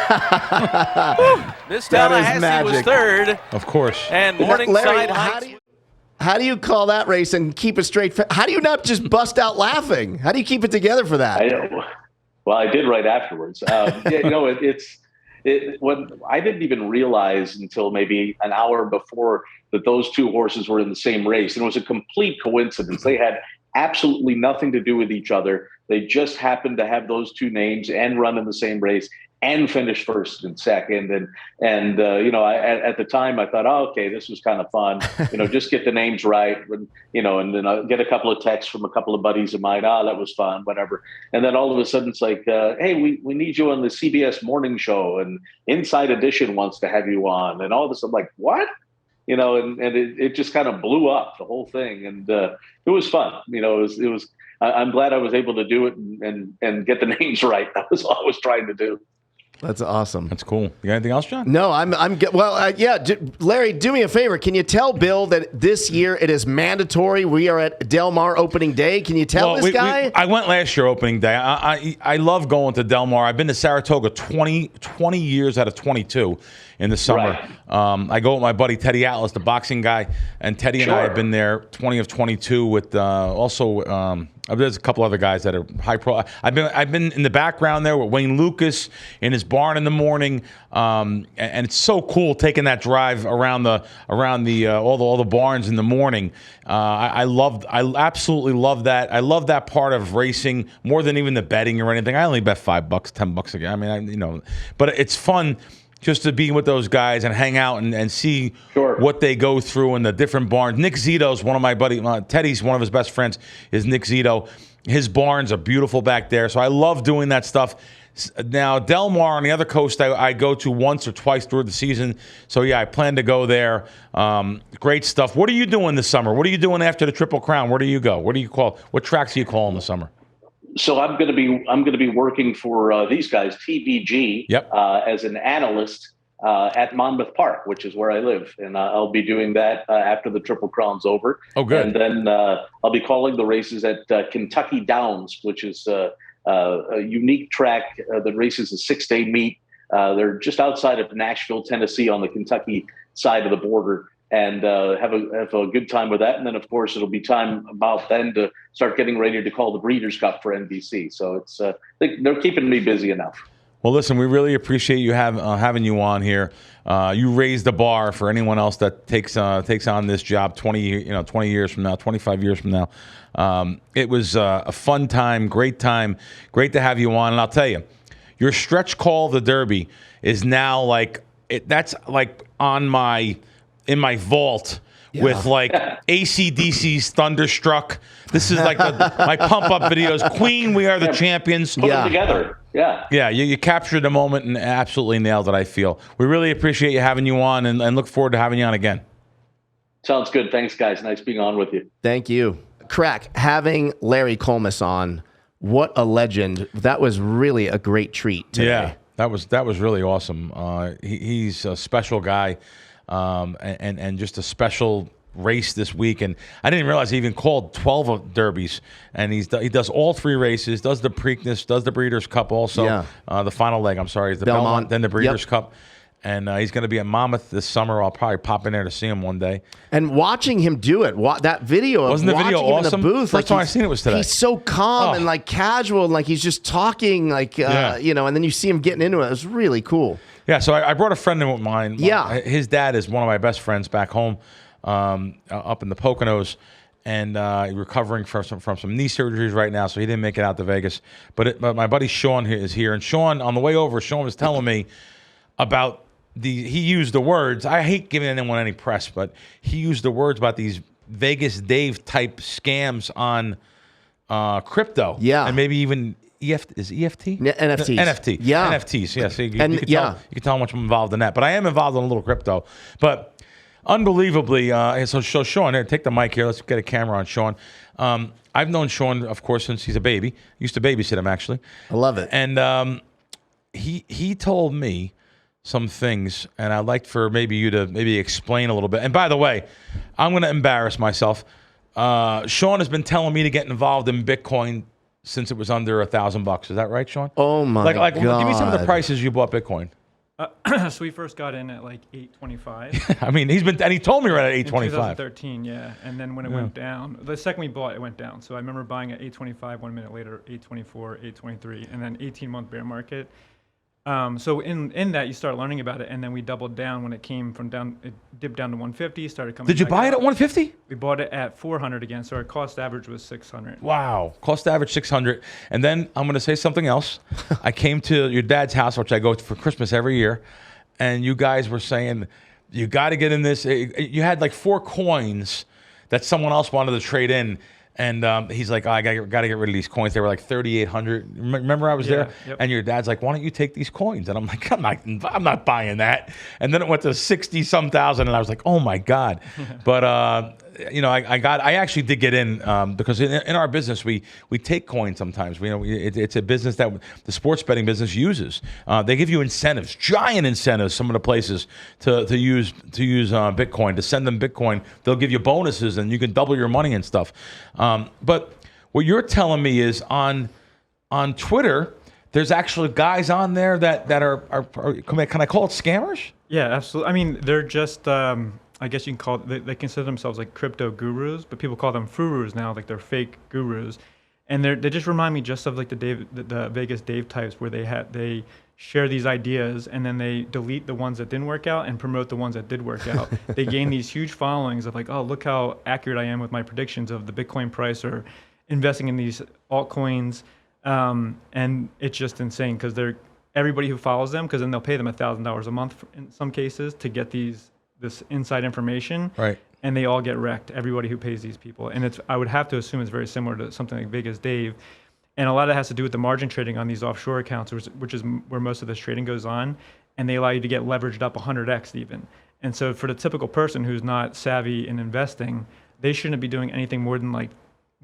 Miss Tallahassee was third. Of course. Larry, And Morningside Heights. How do you call that race and keep it straight? How do you not just bust out laughing? How do you keep it together for that? I did right afterwards. When I didn't even realize until maybe an hour before that those two horses were in the same race. And it was a complete coincidence. They had absolutely nothing to do with each other. They just happened to have those two names and run in the same race and finish first and second. And at the time I thought, oh, okay, this was kind of fun. Just get the names right. And then I'll get a couple of texts from a couple of buddies of mine. Oh, that was fun, whatever. And then all of a sudden it's like, hey, we need you on the CBS morning show, and Inside Edition wants to have you on. And all of a sudden I'm like, what? And it just kind of blew up, the whole thing. And it was fun. It was I'm glad I was able to do it and get the names right. That was all I was trying to do. That's awesome. That's cool. You got anything else, John? No, I'm good. Well, yeah. Larry, do me a favor. Can you tell Bill that this year it is mandatory? We are at Del Mar opening day. Can you tell this guy? I went last year opening day. I love going to Del Mar. I've been to Saratoga 20 years out of 22 in the summer. Right. I go with my buddy Teddy Atlas, the boxing guy, and Teddy and I have been there 20 of 22 with there's a couple other guys that are high pro. I've been in the background there with Wayne Lucas in his barn in the morning, and it's so cool taking that drive around all the barns in the morning. I absolutely love that. I love that part of racing more than even the betting or anything. I only bet $5, $10 a game. I mean, but it's fun just to be with those guys and hang out and see what they go through in the different barns. Nick Zito's one of my buddies. Teddy's one of his best friends is Nick Zito. His barns are beautiful back there. So I love doing that stuff. Now, Del Mar on the other coast, I go to once or twice through the season. So, yeah, I plan to go there. Great stuff. What are you doing this summer? What are you doing after the Triple Crown? Where do you go? What tracks do you call in the summer? So I'm going to be working for these guys, TVG, as an analyst at Monmouth Park, which is where I live, and I'll be doing that after the Triple Crown's over. Oh, good. And then I'll be calling the races at Kentucky Downs, which is a unique track that races a 6-day meet. They're just outside of Nashville, Tennessee, on the Kentucky side of the border. And have a good time with that. And then, of course, it'll be time about then to start getting ready to call the Breeders' Cup for NBC. So it's they're keeping me busy enough. Well, listen, we really appreciate you having you on here. You raised the bar for anyone else that takes on this job 20 years from now, 25 years from now. It was a fun time, great to have you on. And I'll tell you, your stretch call of the Derby is now like that's like in my vault with like AC/DC's Thunderstruck. This is like my pump up videos. Queen, we are the champions. Put them together. Yeah. Yeah, you captured the moment and absolutely nailed it, I feel. We really appreciate you having you on and look forward to having you on again. Sounds good. Thanks, guys. Nice being on with you. Thank you. Crack, having Larry Collmus on, what a legend. That was really a great treat today. Yeah, that was really awesome. He's a special guy and just a special race this week. And I didn't realize he even called 12 of derbies. And he does all 3 races, does the Preakness, does the Breeders' Cup also. The final leg, I'm sorry, is the Belmont, then the Breeders' Cup. And he's going to be at Monmouth this summer. I'll probably pop in there to see him one day. And watching him do it, that video of Wasn't the video watching him awesome? in the booth. First time I seen it was today. He's so calm and like casual, and like he's just talking, like you know. And then you see him getting into it. It was really cool. Yeah. So I brought a friend of mine. Yeah. His dad is one of my best friends back home, up in the Poconos, and recovering from some knee surgeries right now. So he didn't make it out to Vegas. But my buddy Sean is here, and Sean on the way over, Sean was telling me about. He used the words, I hate giving anyone any press, but he used the words about these Vegas Dave type scams on crypto. Yeah. And maybe even EFT? NFTs. NFT. Yeah. NFTs, yes. You can tell how much I'm involved in that. But I am involved in a little crypto. But unbelievably, so Sean, here, take the mic here. Let's get a camera on Sean. I've known Sean, of course, since he's a baby. Used to babysit him, actually. I love it. And he told me some things, and I'd like for maybe you to explain a little bit. And by the way, I'm going to embarrass myself. Sean has been telling me to get involved in Bitcoin since it was under $1,000. Is that right, Sean? Oh my God! Give me some of the prices you bought Bitcoin. So we first got in at like $825. I mean, he told me right at $825. In 2013, yeah. And then when it went down, the second we bought, it went down. So I remember buying at $825. 1 minute later, $824, $823, and then 18-month bear market. So in that you start learning about it, and then we doubled down when it came from down. It dipped down to 150. Started coming. Did you back buy it up. at 150? We bought it at 400 again. So our cost average was 600. Wow, cost average 600. And then I'm going to say something else. I came to your dad's house, which I go to for Christmas every year, and you guys were saying you got to get in this. You had like 4 coins that someone else wanted to trade in. And he's like, I got to get rid of these coins. They were like 3,800. Remember I was there? Yep. And your dad's like, why don't you take these coins? And I'm like, I'm not buying that. And then it went to 60-some thousand, and I was like, oh my God. But I actually did get in because in our business we take coins sometimes. It's a business that the sports betting business uses. They give you incentives, giant incentives. Some of the places to use Bitcoin, to send them Bitcoin. They'll give you bonuses, and you can double your money and stuff. But what you're telling me is on Twitter, there's actually guys on there that are can I call it scammers? Yeah, absolutely. I mean, they're just I guess you can call it, they consider themselves like crypto gurus, but people call them furus now, like they're fake gurus. And they just remind me just of like the Vegas Dave types, where they share these ideas and then they delete the ones that didn't work out and promote the ones that did work out. They gain these huge followings of like, oh, look how accurate I am with my predictions of the Bitcoin price or investing in these altcoins. And it's just insane because everybody who follows them, because then they'll pay them $1,000 a month in some cases to get this inside information. Right. And they all get wrecked, everybody who pays these people. And I would have to assume it's very similar to something like Vegas Dave. And a lot of it has to do with the margin trading on these offshore accounts, which is where most of this trading goes on. And they allow you to get leveraged up 100x even. And so for the typical person who's not savvy in investing, they shouldn't be doing anything more than like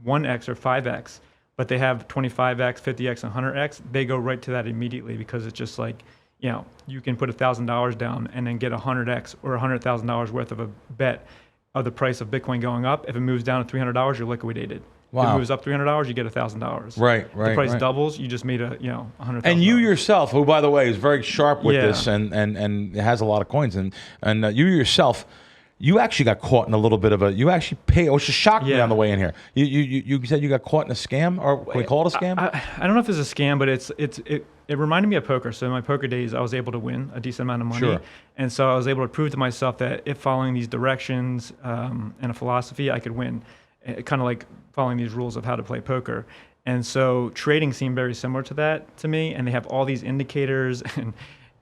1x or 5x. But they have 25x, 50x, and 100x. They go right to that immediately because it's just like, you can put $1,000 down and then get 100x or $100,000 worth of a bet of the price of Bitcoin going up. If it moves down to $300, you're liquidated. Wow. If it moves up $300, you get $1,000. Right. The price doubles, you just made $100,000. And you yourself, who by the way is very sharp with this and has a lot of coins, and you yourself, you actually got caught in a little bit of a. You actually paid. Which shocked me on the way in here. You said you got caught in a scam, or can we call it a scam? I don't know if it's a scam, but it reminded me of poker. So in my poker days, I was able to win a decent amount of money. Sure. And so I was able to prove to myself that if following these directions and a philosophy, I could win. Kind of like following these rules of how to play poker. And so trading seemed very similar to that to me. And they have all these indicators, and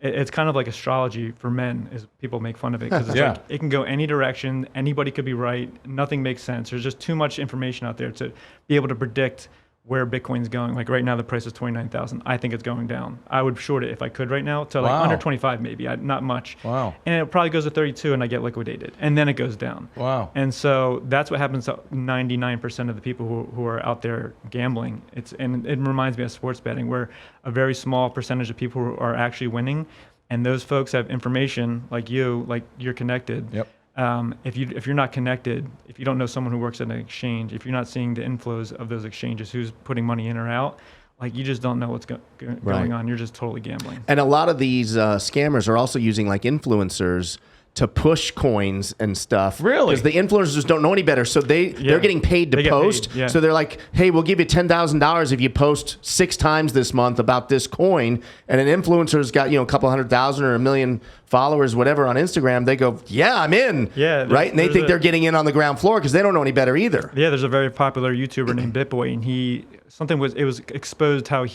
it's kind of like astrology for men, as people make fun of it, because it's like it can go any direction. Anybody could be right. Nothing makes sense. There's just too much information out there to be able to predict where Bitcoin's going. Like right now, the price is 29,000. I think it's going down. I would short it if I could right now to like under 25 maybe, not much. Wow. And it probably goes to 32 and I get liquidated. And then it goes down. Wow. And so that's what happens to 99% of the people who are out there gambling. And it reminds me of sports betting, where a very small percentage of people who are actually winning. And those folks have information like you're connected. Yep. If you're not connected, if you don't know someone who works at an exchange, if you're not seeing the inflows of those exchanges, who's putting money in or out, like you just don't know what's going on. You're just totally gambling. And a lot of these scammers are also using like influencers to push coins and stuff. Really? Because the influencers don't know any better. So they're getting paid to post. Yeah. So they're like, hey, we'll give you $10,000 if you post 6 times this month about this coin. And an influencer's got, a couple 100,000 or 1 million followers, whatever, on Instagram. They go, yeah, I'm in. Yeah. Right? And they think they're getting in on the ground floor because they don't know any better either. Yeah, there's a very popular YouTuber named BitBoy, and it was exposed how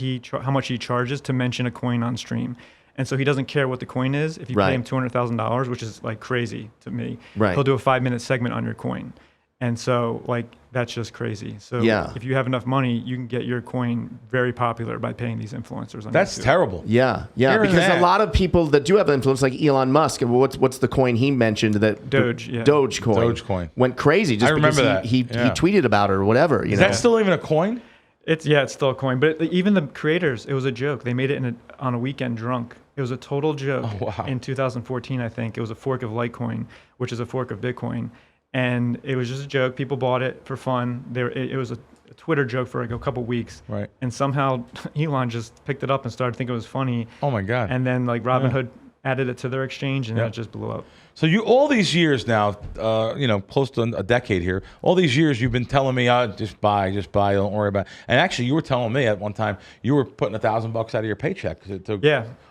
much he charges to mention a coin on stream. And so he doesn't care what the coin is. If you pay him $200,000, which is like crazy to me, he'll do a 5-minute segment on your coin. And so like that's just crazy. So if you have enough money, you can get your coin very popular by paying these influencers on That's YouTube. terrible. Yeah. Because a lot of people that do have influence, like Elon Musk, what's the coin he mentioned that Dogecoin. Dogecoin went crazy just because he tweeted about it or whatever. Is that still even a coin? It's still a coin, but even the creators, it was a joke. They made it on a weekend drunk. It was a total joke. Oh, wow. In 2014, I think. It was a fork of Litecoin, which is a fork of Bitcoin. And it was just a joke. People bought it for fun. It was a Twitter joke for like a couple weeks. Right. And somehow Elon just picked it up and started thinking it was funny. Oh, my God. And then like Robinhood added it to their exchange, and then it just blew up. So all these years now, close to a decade here, all these years you've been telling me, just buy, don't worry about it. And actually you were telling me at one time you were putting $1,000 out of your paycheck.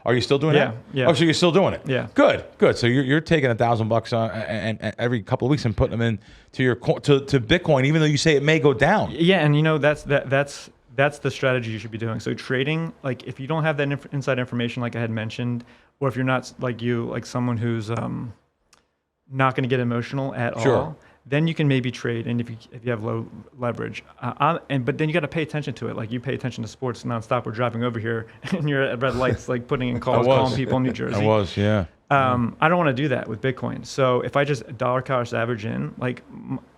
Are you still doing that? Yeah. Oh, so you're still doing it? Yeah. Good. So you're taking $1,000 and every couple of weeks and putting them in to Bitcoin, even though you say it may go down. Yeah, and that's the strategy you should be doing. So trading, like if you don't have that inside information, like I had mentioned, or if you're not like someone who's not going to get emotional at all, then you can maybe trade. And if you have low leverage, but then you got to pay attention to it. Like you pay attention to sports nonstop. We're driving over here, and you're at red lights, like putting in calls, calling people in New Jersey. I was, yeah. I don't want to do that with Bitcoin. So if I just dollar cost average in, like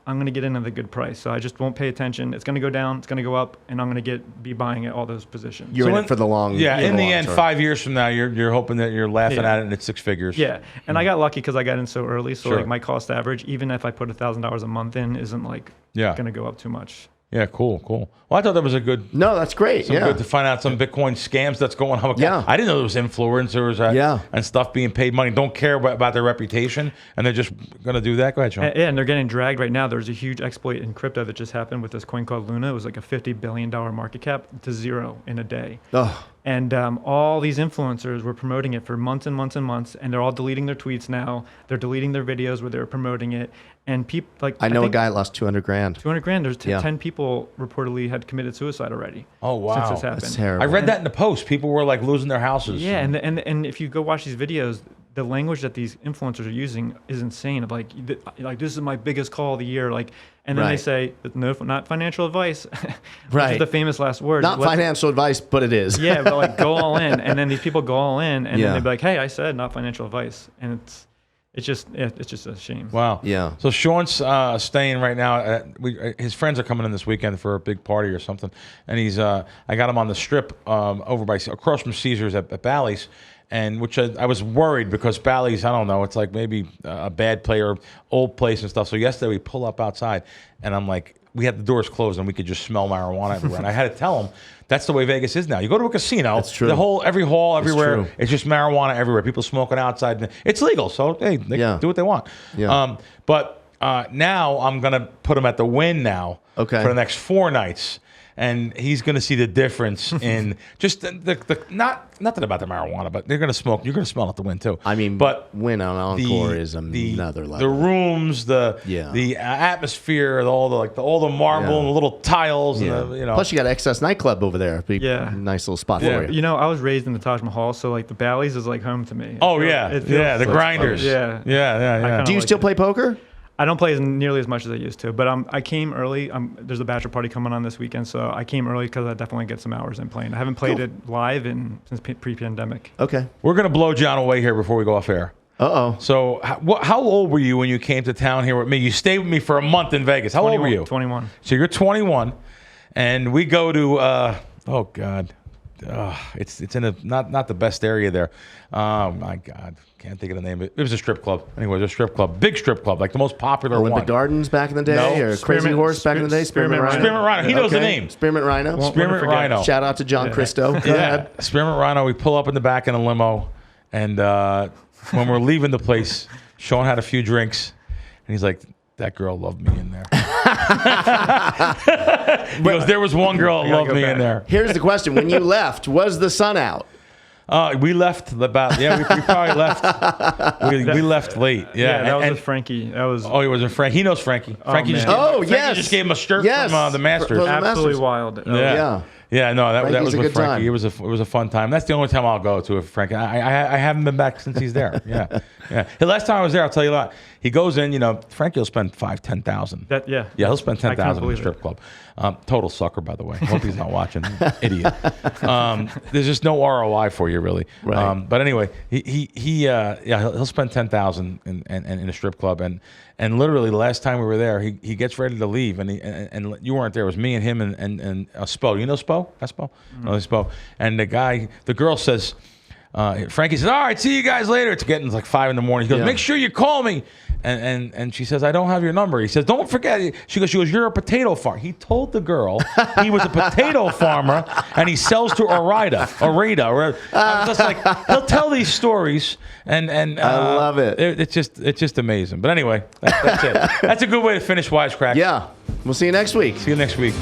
I'm going to get in at a good price. So I just won't pay attention. It's going to go down. It's going to go up, and I'm going to be buying at all those positions. You're in it for the long. Yeah. In the end, term. 5 years from now, you're hoping that you're laughing at it and it's 6 figures. Yeah. And I got lucky because I got in so early. So like my cost average, even if I put $1,000 a month in, isn't like going to go up too much. Yeah, cool. Well, I thought that was a good. No, that's great. Good to find out some Bitcoin scams that's going on. I didn't know there was influencers and stuff being paid money. Don't care about their reputation, and they're just going to do that. Go ahead, Sean. And they're getting dragged right now. There's a huge exploit in crypto that just happened with this coin called Luna. It was like a $50 billion market cap to zero in a day. Oh. And all these influencers were promoting it for months and months and months, and they're all deleting their tweets now. They're deleting their videos where they're promoting it. And people I know a guy that lost $200,000. $200,000. There's 10 people reportedly had committed suicide already. Oh wow! Since this happened. That's terrible. I read that in the Post. People were like losing their houses. Yeah, and if you go watch these videos, the language that these influencers are using is insane. Of like this is my biggest call of the year. And then they say no, not financial advice. Which is the famous last word. Not financial advice, but it is. Yeah, but like go all in, and then these people go all in, and then they'd be like, hey, I said not financial advice, and it's just a shame. Wow. Yeah. So Sean's staying right now. His friends are coming in this weekend for a big party or something, and he's. I got him on the strip across from Caesars at Bally's, and which I was worried because Bally's, I don't know, it's like maybe a bad player, old place and stuff. So yesterday we pull up outside, and I'm like, we had the doors closed and we could just smell marijuana everywhere. And I had to tell him that's the way Vegas is now. You go to a casino, that's true. Every hall, everywhere, it's just marijuana everywhere. People smoking outside. It's legal, so hey, they can do what they want. Yeah. But now I'm gonna put them at the Wynn now for the next 4 nights. and he's going to see the difference in just the nothing about the marijuana, but they're going to smoke. You're going to smell out the wind too. I mean, but wind on Encore is another level. The rooms, the atmosphere, all the marble and the little tiles, and the, Plus, you got Excess nightclub over there. Nice little spot for you. You know, I was raised in the Taj Mahal, so like the Bally's is like home to me. Oh the grinders. Yeah. Do you still play poker? I don't play nearly as much as I used to, but I came early. There's a bachelor party coming on this weekend, so I came early because I definitely get some hours in playing. I haven't played it live since pre-pandemic. Okay. We're going to blow John away here before we go off air. Uh-oh. So how old were you when you came to town here with me? You stayed with me for a month in Vegas. How old were you? 21. So you're 21, and we go to, oh, God. It's in not the best area there. Oh my God, can't think of the name. It was a strip club. Anyway, it was a strip club, big strip club, like the most popular Olympic one. Gardens back in the day, or Crazy Horse back in the day. Spearmint Rhino. Spearmint Rhino. He knows the name. Spearmint Rhino. Spearmint Rhino. Shout out to John Christo. Go ahead. Spearmint Rhino. We pull up in the back in a limo, and when we're leaving the place, Sean had a few drinks, and he's like, "That girl loved me in there." He goes, "There was one girl that loved me in there." Here's the question: when you left, was the sun out? We left about we probably left. We left late. Yeah, that was with Frankie. That was. Oh, he wasn't Frank. He knows Frankie. Frankie just gave him a shirt from the Masters. Absolutely wild. Yeah, no, that Frankie's was a with good Frankie. time. It was a fun time. That's the only time I'll go to with Frankie. I haven't been back since he's there. Yeah. The last time I was there, I'll tell you a lot. He goes in, Frankie will spend $10,000. Yeah, he'll spend $10,000 in the strip club. Total sucker, by the way. Hope he's not watching. Idiot. There's just no ROI for you, really. Right. But anyway, he'll spend $10,000 in a strip club, and literally the last time we were there, he gets ready to leave, and you weren't there. It was me and him and Spo. You know Spo? That's Spo. No, Spo. And the girl says. Frankie says, "All right, see you guys later." It's getting like 5 in the morning. He goes, "Make sure you call me." And she says, "I don't have your number." He says, "Don't forget." She goes, "You're a potato farmer." He told the girl he was a potato farmer and he sells to Orida. I was just like, he'll tell these stories and I love it. It's just amazing. But anyway, that's it. That's a good way to finish Wise Kracks. Yeah. We'll see you next week. See you next week.